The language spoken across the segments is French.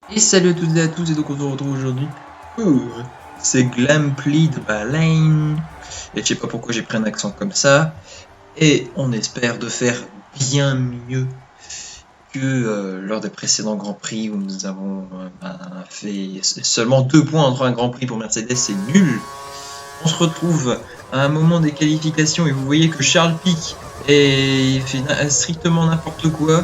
Et salut à toutes et à tous, et donc on se retrouve aujourd'hui pour ce Glamply de Bahreïn. Et je sais pas pourquoi j'ai pris un accent comme ça. Et on espère de faire bien mieux que lors des précédents Grands Prix où nous avons fait seulement 2 points entre un Grand Prix pour Mercedes, c'est nul. On se retrouve à un moment des qualifications et vous voyez que Charles Pic fait strictement n'importe quoi.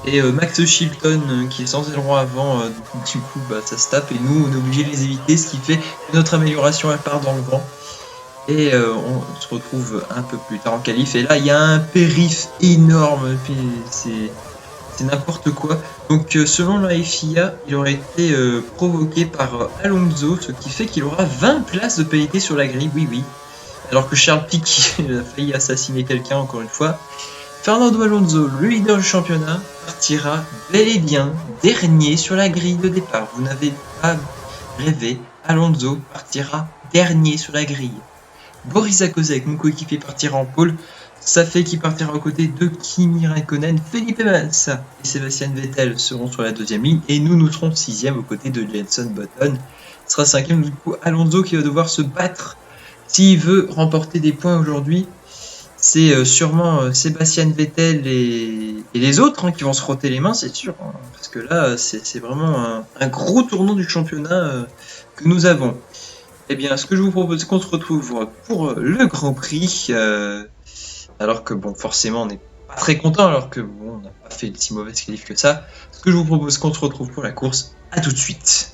Et Max Chilton qui est censé le roi avant, du coup ça se tape et nous on est obligé de les éviter, ce qui fait que notre amélioration elle part dans le vent. Et on se retrouve un peu plus tard en qualif et là il y a un périph énorme, c'est n'importe quoi. Donc selon la FIA, il aurait été provoqué par Alonso, ce qui fait qu'il aura 20 places de pénalité sur la grille, oui. Alors que Charles Pic a failli assassiner quelqu'un encore une fois. Fernando Alonso, le leader du championnat, partira bel et bien dernier sur la grille de départ. Vous n'avez pas rêvé, Alonso partira dernier sur la grille. Boris Zakozek, mon coéquipier, partira en pôle. Ça fait qu'il partira aux côtés de Kimi Raikkonen, Felipe Massa et Sébastien Vettel seront sur la deuxième ligne. Et nous serons sixième aux côtés de Jenson Button. Ce sera cinquième, du coup Alonso qui va devoir se battre s'il veut remporter des points aujourd'hui. C'est sûrement Sébastien Vettel et les autres qui vont se frotter les mains, c'est sûr. Parce que là, c'est vraiment un gros tournant du championnat que nous avons. Eh bien, ce que je vous propose, c'est qu'on se retrouve pour le Grand Prix. Alors que, bon, forcément, on n'est pas très content, alors que, bon, on n'a pas fait une si mauvaise qualif que ça. Ce que je vous propose, c'est qu'on se retrouve pour la course. À tout de suite.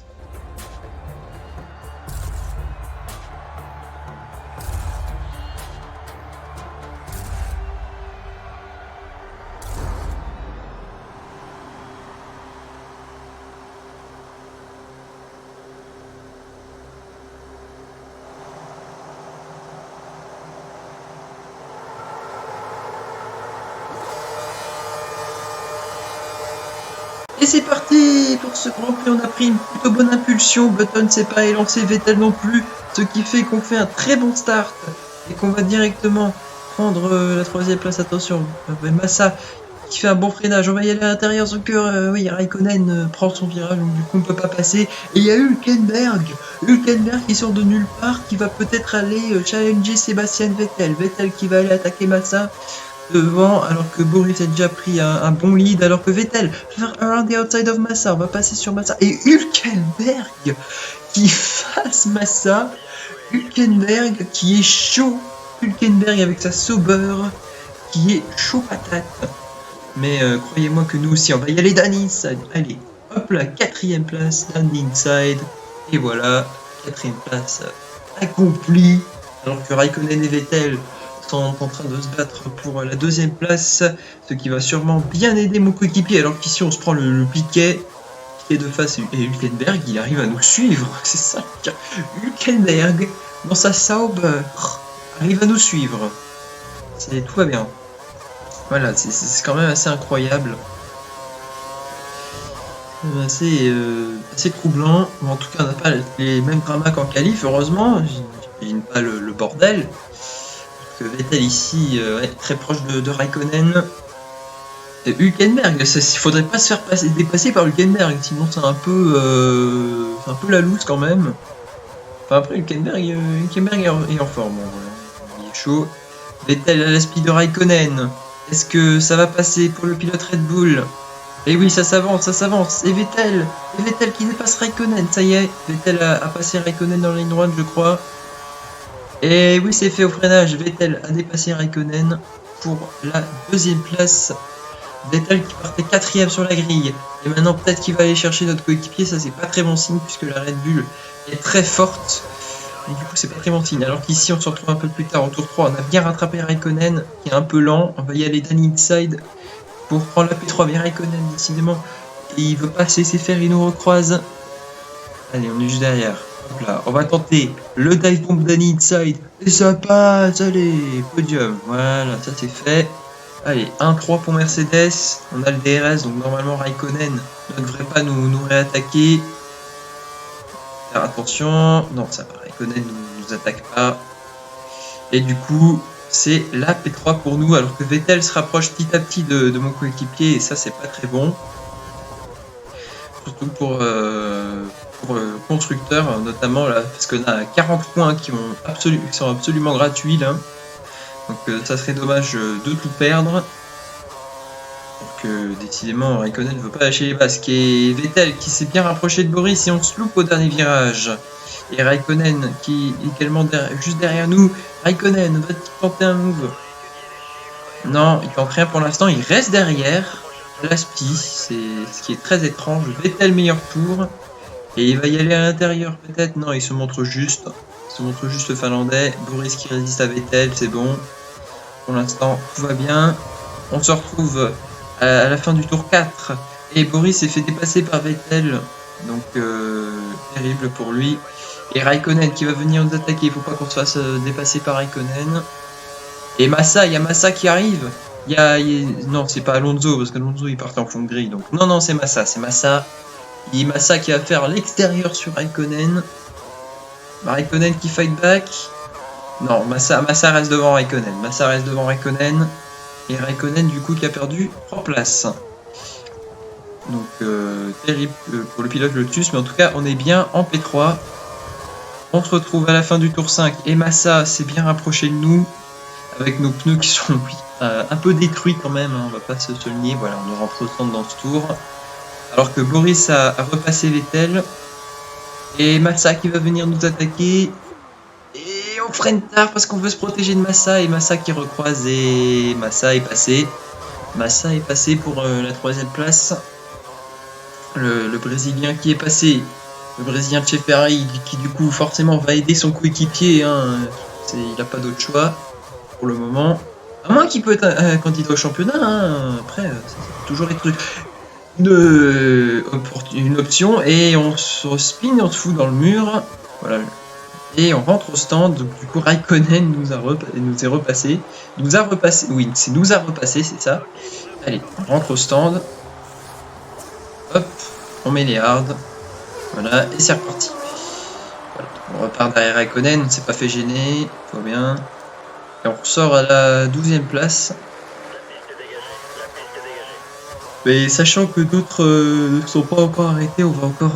Et c'est parti pour ce Grand Prix, on a pris une plutôt bonne impulsion, Button s'est pas élancé, Vettel non plus, ce qui fait qu'on fait un très bon start et qu'on va directement prendre la troisième place, attention, Massa qui fait un bon freinage, on va y aller à l'intérieur, sauf que oui, Raikkonen prend son virage, donc du coup on peut pas passer, et il y a Hülkenberg qui sort de nulle part, qui va peut-être aller challenger Sébastien Vettel qui va aller attaquer Massa, devant, alors que Boris a déjà pris un bon lead, alors que Vettel va faire around the outside of Massa, on va passer sur Massa, et Hülkenberg qui fasse Massa, Hülkenberg qui est chaud, Hülkenberg avec sa Sauber qui est chaud patate, mais croyez-moi que nous aussi on va y aller down inside, allez, hop là, quatrième place, down inside, et voilà, quatrième place accomplie, alors que Raikkonen et Vettel sont en train de se battre pour la deuxième place, ce qui va sûrement bien aider mon coéquipier, alors qu'ici on se prend le piquet de face, et Hülkenberg il arrive à nous suivre, c'est ça, Hülkenberg dans sa Sauber arrive à nous suivre, tout va bien, voilà, c'est quand même assez incroyable, assez troublant, mais en tout cas on n'a pas les mêmes dramas qu'en qualif, heureusement, j'imagine pas le bordel. Vettel ici est très proche de Raikkonen. Et Hülkenberg, il faudrait pas se faire dépasser par Hülkenberg, sinon c'est un peu la loose quand même. Enfin après Hülkenberg est en forme, il est chaud. Vettel à la speed de Raikkonen. Est-ce que ça va passer pour le pilote Red Bull? Et oui, ça s'avance. Et Vettel qui dépasse Raikkonen, ça y est. Vettel a passé Raikkonen dans la ligne droite, je crois. Et oui, c'est fait au freinage. Vettel a dépassé Raikkonen pour la deuxième place. Vettel qui partait quatrième sur la grille. Et maintenant, peut-être qu'il va aller chercher notre coéquipier. Ça, c'est pas très bon signe puisque la Red Bull est très forte. Et du coup, c'est pas très bon signe. Alors qu'ici, on se retrouve un peu plus tard au tour 3. On a bien rattrapé Raikkonen qui est un peu lent. On va y aller down inside pour prendre la P3. Mais Raikkonen, décidément, il veut pas se laisser faire. Il nous recroise. Allez, on est juste derrière. Là, on va tenter le dive bomb down inside et ça passe, allez, podium, voilà, ça c'est fait. Allez, 1-3 pour Mercedes, on a le DRS, donc normalement Raikkonen ne devrait pas nous réattaquer. Faire attention, non, ça va, Raikkonen ne nous attaque pas. Et du coup, c'est la P3 pour nous, alors que Vettel se rapproche petit à petit de mon coéquipier, et ça c'est pas très bon. surtout pour le constructeur, notamment là, parce qu'on a 40 points qui sont absolument gratuits là. Donc ça serait dommage de tout perdre. Donc décidément Raikkonen ne veut pas lâcher les basques. Et Vettel qui s'est bien rapproché de Boris et on se loupe au dernier virage. Et Raikkonen qui est également juste derrière nous. Raikkonen va-t-il tenter un move? Non, il tente rien pour l'instant, il reste derrière. Laspi, c'est ce qui est très étrange. Vettel meilleur tour. Et il va y aller à l'intérieur peut-être. Non, il se montre juste. Il se montre juste finlandais. Boris qui résiste à Vettel, c'est bon. Pour l'instant, tout va bien. On se retrouve à la fin du tour 4. Et Boris s'est fait dépasser par Vettel. Donc, terrible pour lui. Et Raikkonen qui va venir nous attaquer. Il faut pas qu'on se fasse dépasser par Raikkonen. Et Massa, il y a Massa qui arrive. Non, c'est pas Alonso, parce qu'Alonso il part en fond de grille. Donc, non, c'est Massa. C'est Massa. Il y a Massa qui va faire l'extérieur sur Raikkonen. Raikkonen qui fight back. Non, Massa reste devant Raikkonen. Massa reste devant Raikkonen. Et Raikkonen, du coup, qui a perdu 3 places. Donc, terrible pour le pilote Lotus. Mais en tout cas, on est bien en P3. On se retrouve à la fin du tour 5. Et Massa s'est bien rapproché de nous. Avec nos pneus qui sont un peu détruits quand même. Hein, on va pas se le nier. Voilà, on est rentré au centre dans ce tour. Alors que Boris a repassé Vettel. Et Massa qui va venir nous attaquer. Et on freine tard parce qu'on veut se protéger de Massa. Et Massa qui recroise. Et Massa est passé. Massa est passé pour la 3ème place. Le Brésilien qui est passé. Le Brésilien de chez Ferrari qui du coup forcément va aider son coéquipier. Hein. Il n'a pas d'autre choix pour le moment. À moins qu'il peut être un candidat au championnat. Hein. Après, c'est toujours les trucs. Une option et on se spin, on se fout dans le mur, voilà, et on rentre au stand. Donc du coup Raikkonen nous a repassé, c'est ça. Allez, on rentre au stand, hop, on met les hards, voilà, et c'est reparti. Voilà, on repart derrière Raikkonen, on ne s'est pas fait gêner, tout va bien, et on ressort à la 12ème place. Mais sachant que d'autres ne sont pas encore arrêtés, on va encore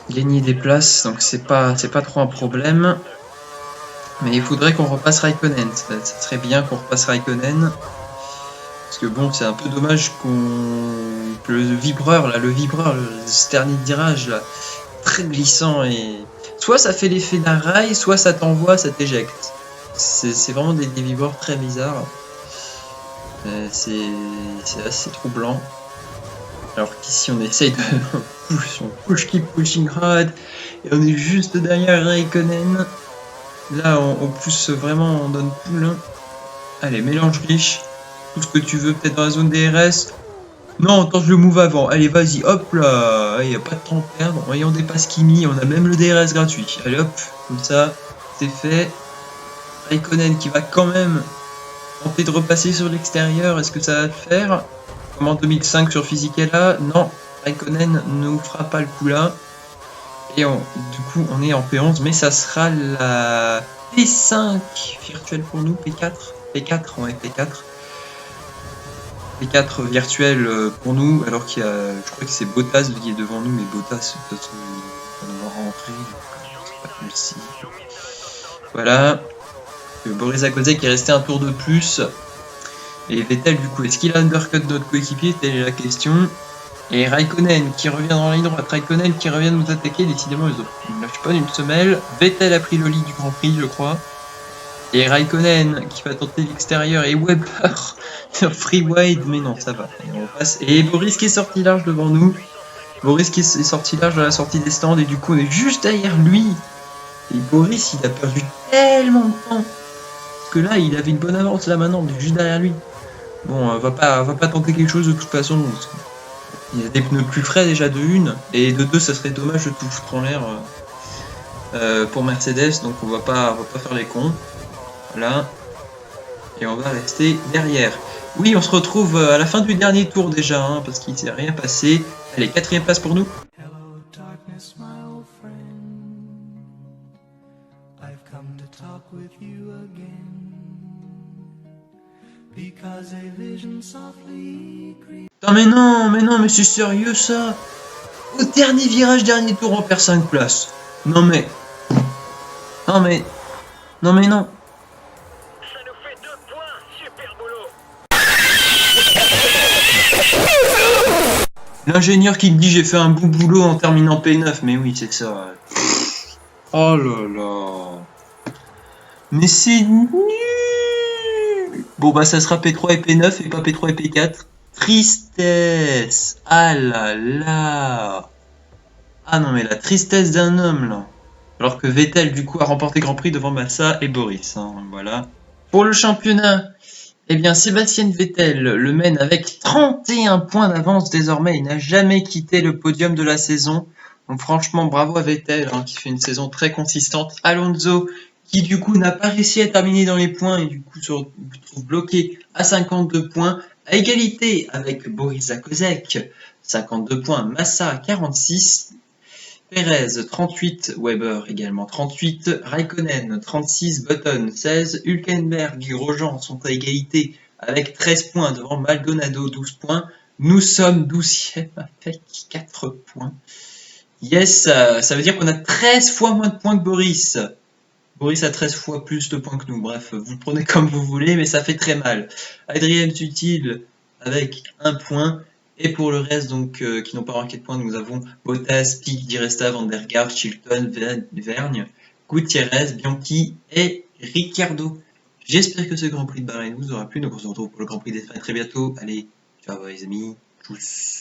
gagner des places, donc c'est pas trop un problème. Mais il faudrait qu'on repasse Raikkonen, ça serait bien qu'on repasse Raikkonen. Parce que bon, c'est un peu dommage que le vibreur, ce dernier virage là, très glissant, et soit ça fait l'effet d'un rail, soit ça t'envoie, ça t'éjecte. C'est vraiment des vibreurs très bizarres. C'est assez troublant. Alors qu'ici on essaye de on push, keep pushing hard, et on est juste derrière Raikkonen. Là on pousse vraiment, on donne tout là. Allez, mélange riche, tout ce que tu veux, peut-être dans la zone DRS. Non, tente le move avant, allez vas-y, hop là, il n'y a pas de temps à perdre. Voyons, on dépasse Kimi, on a même le DRS gratuit. Allez hop, comme ça, c'est fait. Raikkonen qui va quand même tenter de repasser sur l'extérieur, est-ce que ça va le faire? Comme en 2005 sur Fisichella, non, Raikkonen ne nous fera pas le coup là. Et du coup, on est en P11, mais ça sera la P5 virtuelle pour nous, P4, ouais, P4. P4 virtuel pour nous, alors qu'il y a, je crois que c'est Bottas qui est devant nous, mais Bottas, de toute façon, on va rentrer, donc c'est pas comme si. Voilà. Boris Akozek qui est resté un tour de plus. Et Vettel, du coup, est-ce qu'il a undercut notre coéquipier? Telle est la question. Et Raikkonen qui revient dans la ligne droite. Raikkonen qui revient nous attaquer. Décidément, ils ne lâchent pas d'une semelle. Vettel a pris le lead du Grand Prix, je crois. Et Raikkonen qui va tenter l'extérieur. Et Weber free wide. Mais non, ça va. Et on passe. Et Boris qui est sorti large devant nous. Boris qui est sorti large à la sortie des stands. Et du coup, on est juste derrière lui. Et Boris, il a perdu tellement de temps. Parce que là, il avait une bonne avance. Là, maintenant, on est juste derrière lui. Bon, on va pas tenter quelque chose de toute façon. Il y a des pneus plus frais déjà de 1, et de 2, ça serait dommage de tout foutre en l'air pour Mercedes, donc on va pas faire les cons. Voilà. Et on va rester derrière. Oui, on se retrouve à la fin du dernier tour déjà, hein, parce qu'il s'est rien passé. Allez, 4ème place pour nous. Hello, darkness, my old friend. I've come to talk with you again. Putain, mais non, mais c'est sérieux ça? Au dernier virage, dernier tour, on perd 5 places. Non mais... Non mais... Non mais non. Ça nous fait 2 points. Super boulot. L'ingénieur qui me dit j'ai fait un bon boulot en terminant P9. Mais oui, c'est ça. Oh là là. Mais c'est nul. Bon bah ça sera P3 et P9 et pas P3 et P4. Tristesse. Ah là là. Ah non mais la tristesse d'un homme là. Alors que Vettel du coup a remporté Grand Prix devant Massa et Boris. Hein, voilà. Pour le championnat, eh bien Sébastien Vettel le mène avec 31 points d'avance désormais. Il n'a jamais quitté le podium de la saison. Donc franchement bravo à Vettel hein, qui fait une saison très consistante. Alonso qui du coup n'a pas réussi à terminer dans les points et du coup se retrouve bloqué à 52 points. À égalité avec Boris Zakozek, 52 points. Massa 46. Perez 38, Weber également 38, Raikkonen 36, Button 16, Hülkenberg et Grosjean sont à égalité avec 13 points devant Maldonado 12 points. Nous sommes 12e avec 4 points. Yes, ça veut dire qu'on a 13 fois moins de points que Boris. Boris a 13 fois plus de points que nous. Bref, vous le prenez comme vous voulez, mais ça fait très mal. Adrien Sutil avec 1 point. Et pour le reste, donc, qui n'ont pas marqué de points, nous avons Bottas, Pic, Di Resta, Van der Garde, Chilton, Vergne, Gutiérrez, Bianchi et Ricciardo. J'espère que ce Grand Prix de Bahreïn vous aura plu. Donc on se retrouve pour le Grand Prix d'Espagne très bientôt. Allez, ciao les amis. Tchuss.